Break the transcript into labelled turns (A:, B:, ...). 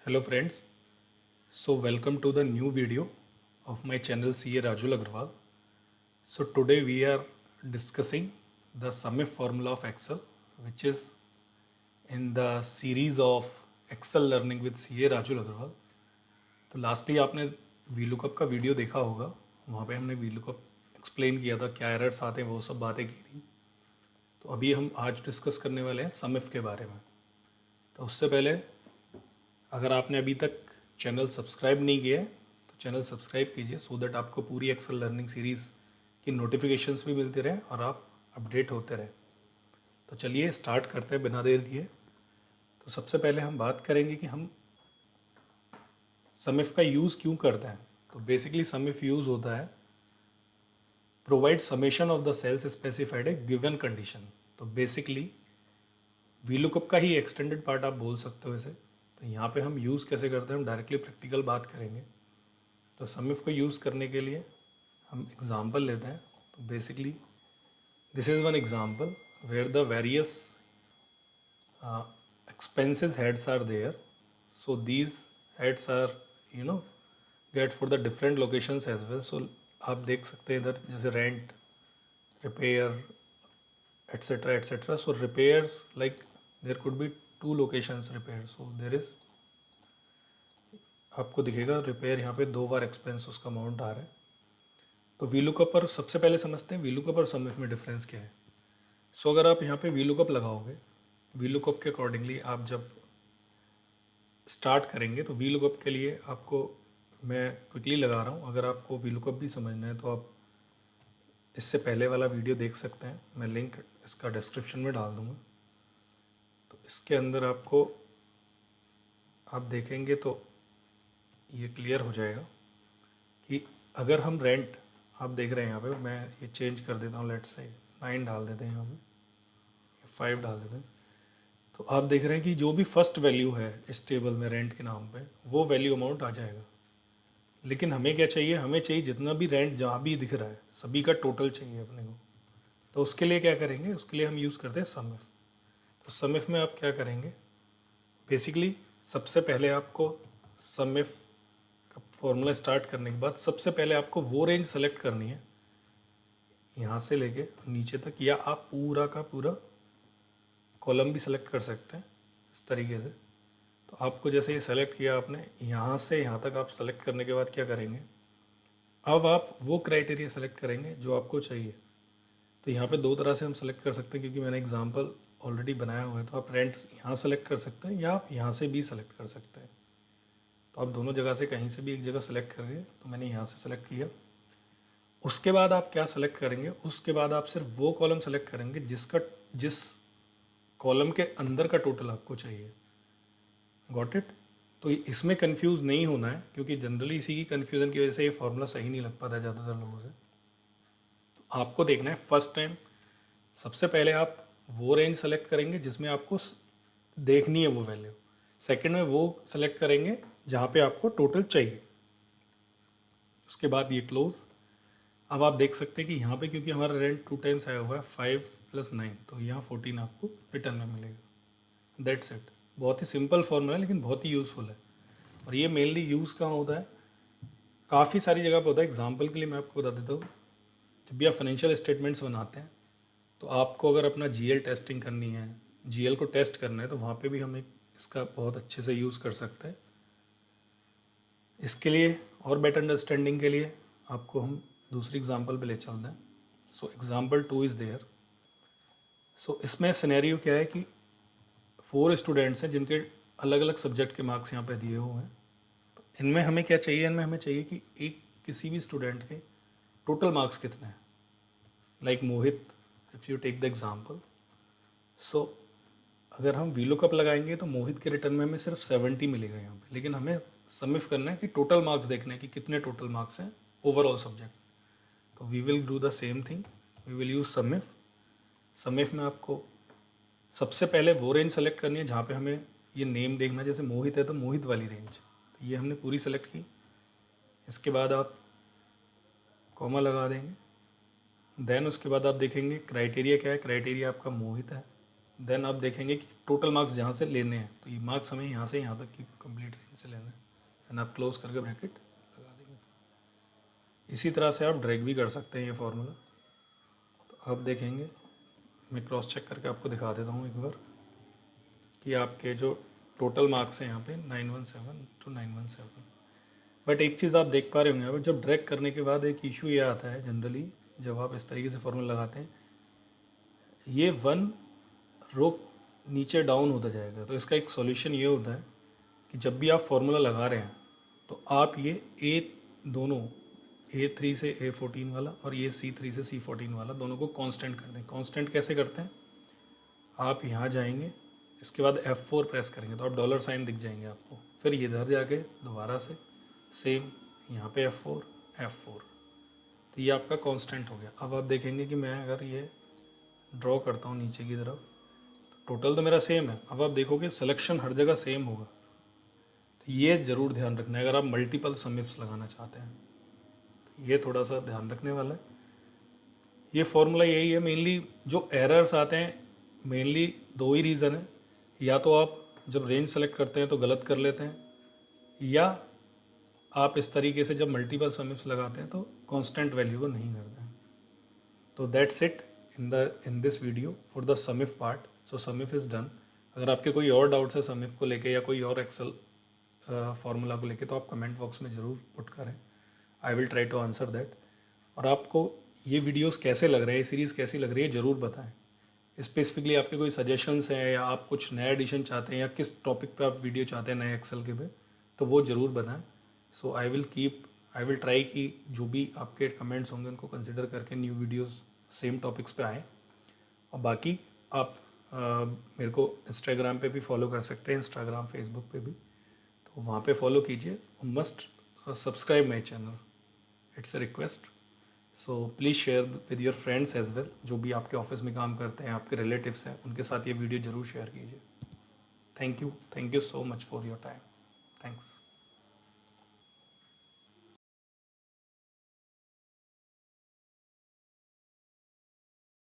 A: Hello friends, so welcome to the new video of my channel CA Rajul Agrawal. So today we are discussing the SUMIF formula of Excel, which is in the series of Excel learning with CA Rajul Agrawal. तो lastly आपने VLOOKUP का video देखा होगा, वहाँ पे हमने VLOOKUP explain किया था, क्या एरर्स आते हैं वो सब बातें की थी। तो अभी हम आज डिस्कस करने वाले हैं SUMIF के बारे में। तो उससे पहले अगर आपने अभी तक चैनल सब्सक्राइब नहीं किया है तो चैनल सब्सक्राइब कीजिए सो दैट आपको पूरी एक्सेल लर्निंग सीरीज़ की नोटिफिकेशंस भी मिलती रहे और आप अपडेट होते रहे। तो चलिए स्टार्ट करते हैं बिना देर किए। तो सबसे पहले हम बात करेंगे कि हम समिफ का यूज़ क्यों करते हैं। तो बेसिकली समिफ यूज़ होता है provide summation of the cells specified a given condition. तो बेसिकली वीलुकअप का ही एक्सटेंडेड पार्ट आप बोल सकते हो इसे। तो यहाँ पे हम यूज़ कैसे करते हैं, हम डायरेक्टली प्रैक्टिकल बात करेंगे। तो समिफ को यूज़ करने के लिए हम एग्जांपल लेते हैं। तो basically this is one example where the various expenses heads are there. So these heads are get for the different locations as well. So आप देख सकते हैं इधर जैसे rent, repair, etc. So repairs, like there could be two locations repair. So there is, आपको दिखेगा repair यहाँ पे 2 बार एक्सपेंस उसका अमाउंट आ रहा है। तो वीलुकअप पर सबसे पहले समझते हैं वीलुकअप और समिफ में डिफरेंस क्या है। सो अगर आप यहाँ पे वीलुकअप लगाओगे, वीलुकअप के अकॉर्डिंगली आप जब स्टार्ट करेंगे तो वीलुकअप के लिए आपको मैं क्विकली लगा रहा हूँ। अगर आपको वीलुकअप भी समझना है तो आप इससे पहले वाला वीडियो देख सकते हैं, मैं लिंक इसका डिस्क्रिप्शन में डाल दूँगा। तो इसके अंदर आपको आप देखेंगे तो ये क्लियर हो जाएगा कि अगर हम रेंट, आप देख रहे हैं यहाँ पे, मैं ये चेंज कर देता हूँ, लेट्स से 9 डाल देते हैं, यहाँ पे 5 डाल देते हैं। तो आप देख रहे हैं कि जो भी फर्स्ट वैल्यू है इस टेबल में रेंट के नाम पे वो वैल्यू अमाउंट आ जाएगा। लेकिन हमें क्या चाहिए, हमें चाहिए जितना भी रेंट जहाँ भी दिख रहा है सभी का टोटल चाहिए अपने को। तो उसके लिए क्या करेंगे, उसके लिए हम यूज़ करते हैं समिफ। तो समिफ में आप क्या करेंगे, बेसिकली सबसे पहले आपको समिफ का फॉर्मूला स्टार्ट करने के बाद सबसे पहले आपको वो रेंज सेलेक्ट करनी है यहाँ से लेके नीचे तक, या आप पूरा का पूरा कॉलम भी सेलेक्ट कर सकते हैं इस तरीके से। तो आपको जैसे ये सेलेक्ट किया आपने, यहाँ से यहाँ तक आप सेलेक्ट करने के बाद क्या करेंगे, अब आप वो क्राइटेरिया सेलेक्ट करेंगे जो आपको चाहिए। तो यहाँ पे 2 तरह से हम सेलेक्ट कर सकते हैं, क्योंकि मैंने एग्जांपल ऑलरेडी बनाया हुआ है। तो आप रेंट यहाँ सेलेक्ट कर सकते हैं या आप यहाँ से भी सेलेक्ट कर सकते हैं। तो आप दोनों जगह से कहीं से भी एक जगह सेलेक्ट करेंगे। तो मैंने यहाँ से सेलेक्ट किया। उसके बाद आप क्या सेलेक्ट करेंगे, उसके बाद आप सिर्फ वो कॉलम सेलेक्ट करेंगे जिस कॉलम के अंदर का टोटल आपको चाहिए। Got it. तो इसमें कंफ्यूज नहीं होना है, क्योंकि जनरली इसी की कन्फ्यूज़न की वजह से ये फॉर्मूला सही नहीं लग पाता है ज़्यादातर लोगों से। तो आपको देखना है फर्स्ट टाइम सबसे पहले आप वो रेंज सेलेक्ट करेंगे जिसमें आपको देखनी है वो वैल्यू। सेकंड में वो सेलेक्ट करेंगे जहाँ पे आपको टोटल चाहिए। उसके बाद ये क्लोज। अब आप देख सकते हैं कि यहाँ पे क्योंकि हमारा रेंट 2 टाइम्स आया हुआ है 5 + 9, तो यहाँ 14 आपको रिटर्न में मिलेगा। That's it. बहुत ही सिंपल फॉर्मूला है लेकिन बहुत ही यूज़फुल है। और ये मेनली यूज़ कहाँ होता है, काफ़ी सारी जगह पे होता है। एग्जाम्पल के लिए मैं आपको बता देता हूँ, जब भी आप फाइनेंशियल स्टेटमेंट्स बनाते हैं तो आपको अगर अपना जीएल टेस्टिंग करनी है, जीएल को टेस्ट करना है, तो वहाँ पे भी हम एक इसका बहुत अच्छे से यूज़ कर सकते हैं। इसके लिए और बेटर अंडरस्टैंडिंग के लिए आपको हम दूसरी एग्जांपल पे ले चलते हैं। So example 2 is there. So इसमें सिनेरियो क्या है कि 4 स्टूडेंट्स हैं जिनके अलग अलग सब्जेक्ट के मार्क्स यहाँ पे दिए हुए हैं। तो इनमें हमें क्या चाहिए, इनमें हमें चाहिए कि एक किसी भी स्टूडेंट के टोटल मार्क्स कितने हैं। Like Mohit, if you take the example, so अगर हम वीलुकअप लगाएंगे तो मोहित के रिटर्न में हमें सिर्फ 70 मिलेगा यहाँ पे। लेकिन हमें समिफ करना है कि टोटल मार्क्स देखना है कि कितने टोटल मार्क्स हैं ओवरऑल सब्जेक्ट। तो we will do the same thing, we will use SUMIF. SUMIF में आपको सबसे पहले वो रेंज सेलेक्ट करनी है जहाँ पे हमें ये नेम देखना है। जैसे मोहित है तो मोहित वाली रेंज, तो ये हमने पूरी सेलेक्ट की। इसके बाद आप कॉमा लगा देंगे। देन उसके बाद आप देखेंगे क्राइटेरिया क्या है, क्राइटेरिया आपका मोहित है। देन आप देखेंगे कि टोटल मार्क्स जहाँ से लेने हैं, तो ये मार्क्स हमें यहाँ से यहाँ तक की कंप्लीट रेंज से लेना है, एंड आप क्लोज करके ब्रैकेट लगा देंगे। इसी तरह से आप ड्रैग भी कर सकते हैं ये फार्मूला। तो आप देखेंगे, मैं क्रॉस चेक करके आपको दिखा देता हूँ एक बार कि आपके जो टोटल मार्क्स हैं यहाँ पे 917 to 917। बट एक चीज़ आप देख पा रहे होंगे यहाँ पर, जब ड्रैग करने के बाद एक इशू ये आता है जनरली, जब आप इस तरीके से फॉर्मूला लगाते हैं, ये 1 रो नीचे डाउन होता जाएगा। तो इसका एक सॉल्यूशन ये होता है कि जब भी आप फार्मूला लगा रहे हैं तो आप ये दोनों A3 से A14 वाला और ये C3 से C14 वाला दोनों को कांस्टेंट कर दें। कांस्टेंट कैसे करते हैं, आप यहाँ जाएंगे, इसके बाद F4 प्रेस करेंगे तो आप डॉलर साइन दिख जाएंगे आपको, फिर ये इधर जाके दोबारा से सेम यहाँ पे F4 F4, तो ये आपका कांस्टेंट हो गया। अब आप देखेंगे कि मैं अगर ये ड्रॉ करता हूँ नीचे की तरफ, तो टोटल तो मेरा सेम है। अब आप देखोगे सिलेक्शन हर जगह सेम होगा, तो ये ज़रूर ध्यान रखना है अगर आप मल्टीपल सम इफ्स लगाना चाहते हैं, ये थोड़ा सा ध्यान रखने वाला है। ये फॉर्मूला यही है, मेनली जो एरर्स आते हैं मेनली 2 ही रीज़न है, या तो आप जब रेंज सेलेक्ट करते हैं तो गलत कर लेते हैं, या आप इस तरीके से जब मल्टीपल सम इफ्स लगाते हैं तो कांस्टेंट वैल्यू को नहीं करते हैं। तो that's it in this video for the SUMIF part. So SUMIF is done. अगर आपके कोई और डाउट्स है सम इफ को लेके या कोई और एक्सेल फार्मूला को लेके, तो आप कमेंट बॉक्स में ज़रूर पुट करें, I will try to answer that. और आपको ये वीडियोस कैसे लग रहे हैं, ये सीरीज़ कैसी लग रही है ज़रूर बताएं। स्पेसिफिकली आपके कोई सजेशंस हैं या आप कुछ नया एडिशन चाहते हैं या किस टॉपिक पे आप वीडियो चाहते हैं नए एक्सेल के पे, तो वो ज़रूर बताएं। सो आई विल ट्राई कि जो भी आपके कमेंट्स होंगे उनको कंसिडर करके न्यू वीडियोस सेम टॉपिक्स पे आएँ। और बाकी आप मेरे को इंस्टाग्राम पे भी फॉलो कर सकते हैं, इंस्टाग्राम फेसबुक पे भी, तो वहाँ पे फॉलो कीजिए। Must subscribe my channel, it's a request. So please share with your friends as well, जो भी आपके ऑफिस में काम करते हैं, आपके रिलेटिव्स हैं, उनके साथ ये वीडियो ज़रूर शेयर कीजिए। Thank you so much for your time. Thanks.